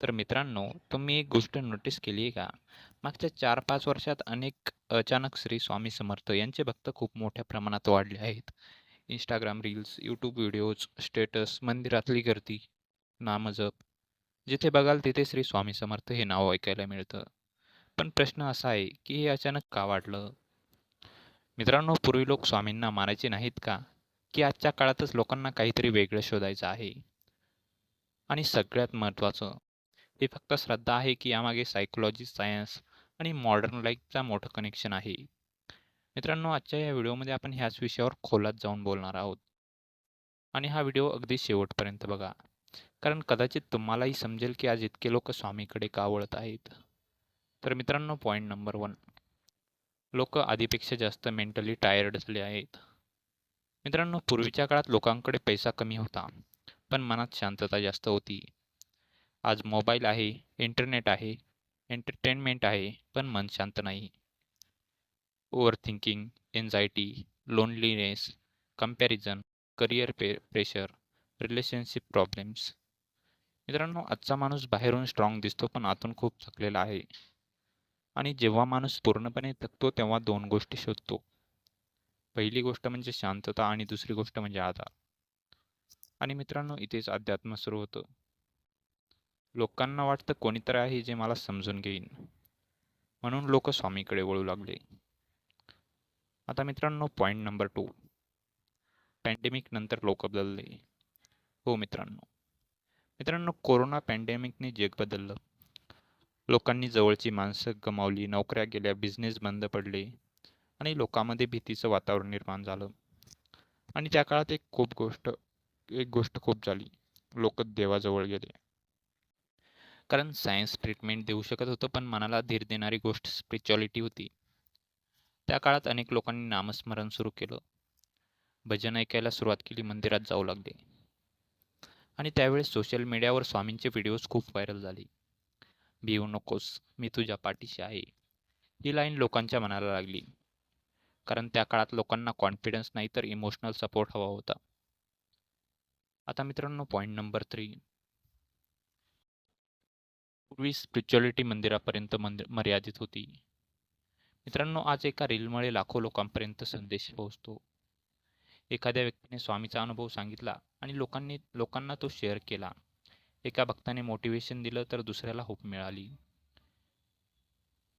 तर मित्रांनो, तुम्ही एक गोष्ट नोटीस केली आहे का? मागच्या 4-5 वर्षात अनेक अचानक श्री स्वामी समर्थ यांचे भक्त खूप मोठ्या प्रमाणात वाढले आहेत. Instagram reels, YouTube videos, status, मंदिरातली गर्दी, नामजप, जिथे बघाल तिथे श्री स्वामी समर्थ हे नाव ऐकायला मिळतं. पण प्रश्न असा आहे, की हे अचानक का वाढलं? मित्रांनो, पूर्वी लोक स्वामींना मानायचे नाहीत का? की आजच्या काळातच लोकांना काहीतरी वेगळं शोधायचं आहे? आणि सगळ्यात महत्त्वाचं, हे फक्त श्रद्धा आहे की यामागे सायकोलॉजी, सायन्स आणि मॉडर्न लाईफचा मोठं कनेक्शन आहे? मित्रांनो, आजच्या या व्हिडिओमध्ये आपण ह्याच विषयावर खोलात जाऊन बोलणार आहोत. आणि हा व्हिडिओ अगदी शेवटपर्यंत बघा, कारण कदाचित तुम्हालाही समजेल की आज इतके लोक स्वामीकडे का वळत आहेत. तर मित्रांनो, पॉईंट नंबर 1, लोक आधीपेक्षा जास्त मेंटली टायर्ड झाले आहेत. मित्रांनो, पूर्वीच्या काळात लोकांकडे पैसा कमी होता, पण मनात शांतता जास्त होती. आज मोबाईल आहे, इंटरनेट आहे, एंटरटेनमेंट आहे, पण मन शांत नाही. Overthinking, anxiety, loneliness, comparison, career pressure, relationship problems. मित्रांनो, आजचा माणूस बाहेरून स्ट्रॉंग दिसतो, पण आतून खूप थकलेला आहे. आणि जेव्हा माणूस पूर्णपणे थकतो, तेव्हा दोन गोष्टी शोधतो. पहिली गोष्ट म्हणजे शांतता आणि दुसरी गोष्ट म्हणजे आधार. आणि मित्रांनो, इथेच अध्यात्म सुरू होतं. लोकांना वाटतं कोणीतरी आहे जे मला समजून घेईन, म्हणून लोक स्वामीकडे वळू लागले. आता मित्रांनो, पॉईंट नंबर 2, पॅन्डेमिक नंतर लोक बदलले. हो मित्रांनो, कोरोना पॅन्डेमिकने जग बदललं. लोकांनी जवळची माणसं गमावली, नोकऱ्या गेल्या, बिझनेस बंद पडले आणि लोकांमध्ये भीतीचं वातावरण निर्माण झालं. आणि त्या काळात एक गोष्ट खूप झाली. लोक देवाजवळ गेले. कारण सायन्स ट्रीटमेंट देऊ शकत होतं, पण मनाला धीर देणारी गोष्ट स्पिरिच्युअलिटी होती. त्या काळात अनेक लोकांनी नामस्मरण सुरू केलं, भजन ऐकायला सुरुवात केली, मंदिरात जाऊ लागले. आणि त्यावेळेस सोशल मीडियावर स्वामींचे व्हिडिओज खूप व्हायरल झाले. भिवू नकोस, मी तुझ्या पाठीशी आहे. ही लाईन लोकांच्या मनाला लागली, कारण त्या काळात लोकांना कॉन्फिडन्स नाही तर इमोशनल सपोर्ट हवा होता. आता मित्रांनो, पॉईंट नंबर 3, पूर्वी स्पिरिच्युअलिटी मंदिरापर्यंत मर्यादित होती. मित्रांनो, आज एका रीलमुळे लाखो लोकांपर्यंत संदेश पोहोचतो. एखाद्या व्यक्तीने स्वामीचा अनुभव सांगितला आणि लोकांना तो शेअर केला. एका भक्ताने मोटिवेशन दिलं तर दुसऱ्याला होप मिळाली.